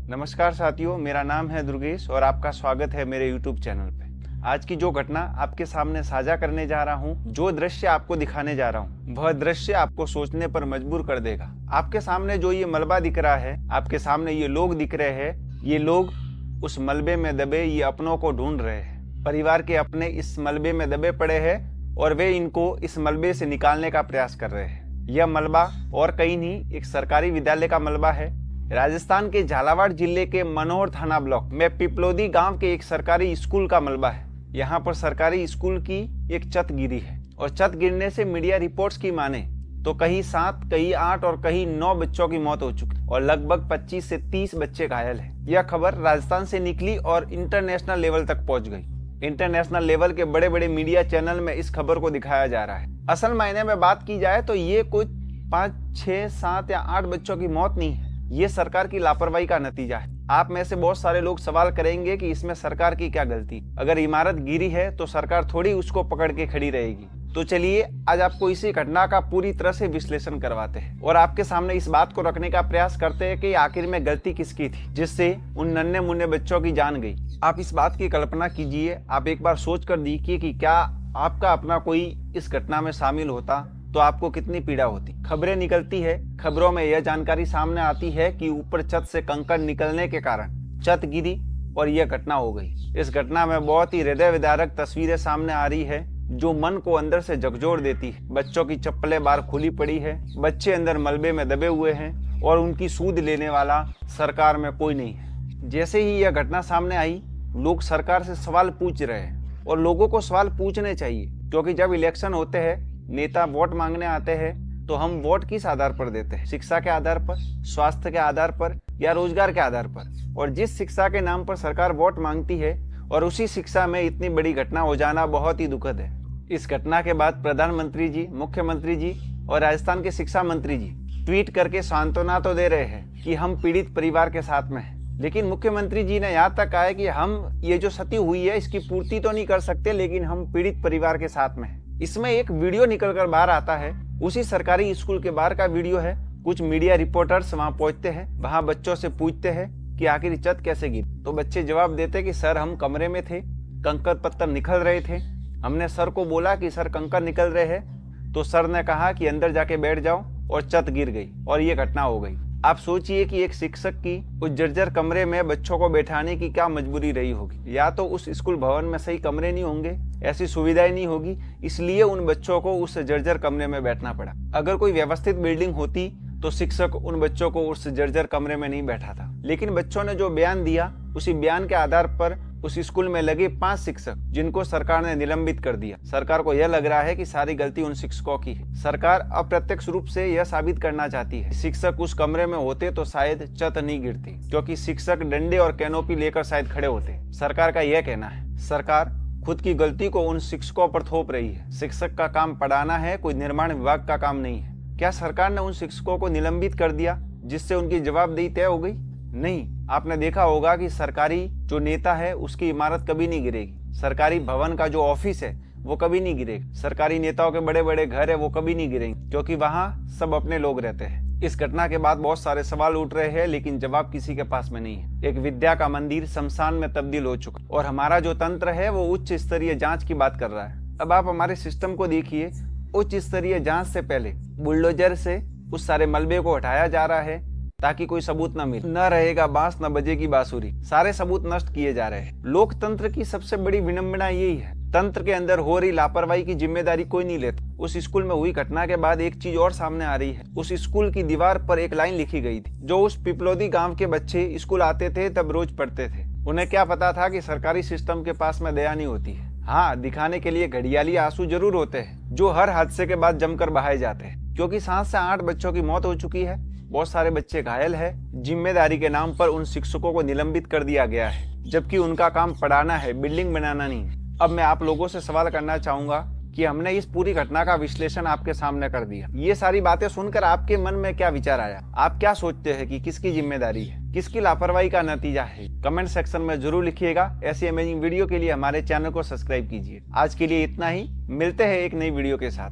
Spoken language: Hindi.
नमस्कार साथियों, मेरा नाम है दुर्गेश और आपका स्वागत है मेरे YouTube चैनल पे। आज की जो घटना आपके सामने साझा करने जा रहा हूँ, जो दृश्य आपको दिखाने जा रहा हूँ, वह दृश्य आपको सोचने पर मजबूर कर देगा। आपके सामने जो ये मलबा दिख रहा है, आपके सामने ये लोग दिख रहे हैं, ये लोग उस मलबे में दबे ये अपनों को ढूंढ रहे हैं। परिवार के अपने इस मलबे में दबे पड़े हैं और वे इनको इस मलबे से निकालने का प्रयास कर रहे हैं। यह मलबा और कहीं नहीं, एक सरकारी विद्यालय का मलबा है। राजस्थान के झालावाड़ जिले के मनोहर थाना ब्लॉक में पिपलोदी गांव के एक सरकारी स्कूल का मलबा है। यहाँ पर सरकारी स्कूल की एक छत गिरी है और छत गिरने से मीडिया रिपोर्ट्स की माने तो कहीं 7, कहीं 8 और कहीं 9 बच्चों की मौत हो चुकी और लगभग 25 से 30 बच्चे घायल हैं। यह खबर राजस्थान से निकली और इंटरनेशनल लेवल तक पहुंच गई। इंटरनेशनल लेवल के बड़े बड़े मीडिया चैनल में इस खबर को दिखाया जा रहा है। असल मायने में बात की जाए तो ये कुछ 5, 6, 7 या 8 बच्चों की मौत नहीं है, ये सरकार की लापरवाही का नतीजा है। आप में से बहुत सारे लोग सवाल करेंगे कि इसमें सरकार की क्या गलती। अगर इमारत गिरी है तो सरकार थोड़ी उसको पकड़ के खड़ी रहेगी। तो चलिए आज आपको इसी घटना का पूरी तरह से विश्लेषण करवाते हैं और आपके सामने इस बात को रखने का प्रयास करते हैं कि आखिर में गलती किसकी थी जिससे उन नन्हे मुन्ने बच्चों की जान गई। आप इस बात की कल्पना कीजिए, आप एक बार सोच कर देखिए कि क्या आपका अपना कोई इस घटना में शामिल होता तो आपको कितनी पीड़ा होती। खबरें निकलती है, खबरों में यह जानकारी सामने आती है कि ऊपर छत से कंकड़ निकलने के कारण छत गिरी और यह घटना हो गई। इस घटना में बहुत ही हृदय विदारक तस्वीरें सामने आ रही है जो मन को अंदर से झकझोर देती है। बच्चों की चप्पलें बाहर खुली पड़ी है, बच्चे अंदर मलबे में दबे हुए हैं और उनकी सूद लेने वाला सरकार में कोई नहीं है। जैसे ही यह घटना सामने आई, लोग सरकार से सवाल पूछ रहे हैं और लोगों को सवाल पूछने चाहिए, क्योंकि जब इलेक्शन होते हैं, नेता वोट मांगने आते हैं तो हम वोट किस आधार पर देते हैं? शिक्षा के आधार पर, स्वास्थ्य के आधार पर या रोजगार के आधार पर। और जिस शिक्षा के नाम पर सरकार वोट मांगती है और उसी शिक्षा में इतनी बड़ी घटना हो जाना बहुत ही दुखद है। इस घटना के बाद प्रधानमंत्री जी, मुख्यमंत्री जी और राजस्थान के शिक्षा मंत्री जी ट्वीट करके सांत्वना तो दे रहे हैं कि हम पीड़ित परिवार के साथ में हैं, लेकिन मुख्यमंत्री जी ने यहाँ तक कहा है कि हम ये जो क्षति हुई है इसकी पूर्ति तो नहीं कर सकते, लेकिन हम पीड़ित परिवार के साथ में हैं। इसमें एक वीडियो निकलकर बाहर आता है, उसी सरकारी स्कूल के बाहर का वीडियो है। कुछ मीडिया रिपोर्टर्स वहां पहुंचते हैं, वहां बच्चों से पूछते हैं कि आखिर छत कैसे गिरी। तो बच्चे जवाब देते कि सर हम कमरे में थे, कंकड़ पत्थर निकल रहे थे, हमने सर को बोला कि सर कंकड़ निकल रहे हैं, तो सर ने कहा कि अंदर जाके बैठ जाओ और छत गिर गई और ये घटना हो गई। आप सोचिए कि एक शिक्षक की उस जर्जर कमरे में बच्चों को बैठाने की क्या मजबूरी रही होगी। या तो उस स्कूल भवन में सही कमरे नहीं होंगे, ऐसी सुविधाएं नहीं होगी, इसलिए उन बच्चों को उस जर्जर कमरे में बैठना पड़ा। अगर कोई व्यवस्थित बिल्डिंग होती तो शिक्षक उन बच्चों को उस जर्जर कमरे में नहीं बैठा था। लेकिन बच्चों ने जो बयान दिया, उसी बयान के आधार पर उस स्कूल में लगे 5 शिक्षक जिनको सरकार ने निलंबित कर दिया। सरकार को यह लग रहा है कि सारी गलती उन शिक्षकों की है। सरकार अप्रत्यक्ष रूप से यह साबित करना चाहती है, शिक्षक उस कमरे में होते तो शायद छत नहीं गिरती, क्योंकि शिक्षक डंडे और कैनोपी लेकर शायद खड़े होते। सरकार का यह कहना है। सरकार खुद की गलती को उन शिक्षकों पर थोप रही है। शिक्षक का काम पढ़ाना है, कोई निर्माण विभाग का काम नहीं है। क्या सरकार ने उन शिक्षकों को निलंबित कर दिया जिससे उनकी जवाबदेही तय हो गई? नहीं। आपने देखा होगा कि सरकारी जो नेता है उसकी इमारत कभी नहीं गिरेगी, सरकारी भवन का जो ऑफिस है वो कभी नहीं गिरेगा, सरकारी नेताओं के बड़े बड़े घर है वो कभी नहीं गिरेंगे, क्योंकि वहाँ सब अपने लोग रहते हैं। इस घटना के बाद बहुत सारे सवाल उठ रहे हैं, लेकिन जवाब किसी के पास में नहीं है। एक विद्या का मंदिर शमशान में तब्दील हो चुका और हमारा जो तंत्र है वो उच्च स्तरीय जांच की बात कर रहा है। अब आप हमारे सिस्टम को देखिए, उच्च स्तरीय जांच से पहले बुलडोजर से उस सारे मलबे को हटाया जा रहा है ताकि कोई सबूत न मिले। न रहेगा बांस न बजेगी बांसुरी, सारे सबूत नष्ट किए जा रहे हैं। लोकतंत्र की सबसे बड़ी विडंबना यही है, तंत्र के अंदर हो रही लापरवाही की जिम्मेदारी कोई नहीं लेता। उस स्कूल में हुई घटना के बाद एक चीज और सामने आ रही है। उस स्कूल की दीवार पर एक लाइन लिखी गई थी, जो उस पिपलोदी गांव के बच्चे स्कूल आते थे तब रोज पढ़ते थे। उन्हें क्या पता था कि सरकारी सिस्टम के पास में दया नहीं होती है। हाँ, दिखाने के लिए घड़ियाली आंसू जरूर होते हैं जो हर हादसे के बाद जमकर बहाए जाते हैं, क्योंकि 7 से 8 बच्चों की मौत हो चुकी है, बहुत सारे बच्चे घायल है। जिम्मेदारी के नाम पर उन शिक्षकों को निलंबित कर दिया गया है, जबकि उनका काम पढ़ाना है, बिल्डिंग बनाना नहीं। अब मैं आप लोगों से सवाल करना चाहूंगा कि हमने इस पूरी घटना का विश्लेषण आपके सामने कर दिया। ये सारी बातें सुनकर आपके मन में क्या विचार आया? आप क्या सोचते हैं कि किसकी जिम्मेदारी है, किसकी लापरवाही का नतीजा है? कमेंट सेक्शन में जरूर लिखिएगा। ऐसी अमेजिंग वीडियो के लिए हमारे चैनल को सब्सक्राइब कीजिए। आज के लिए इतना ही, मिलते हैं एक नई वीडियो के साथ।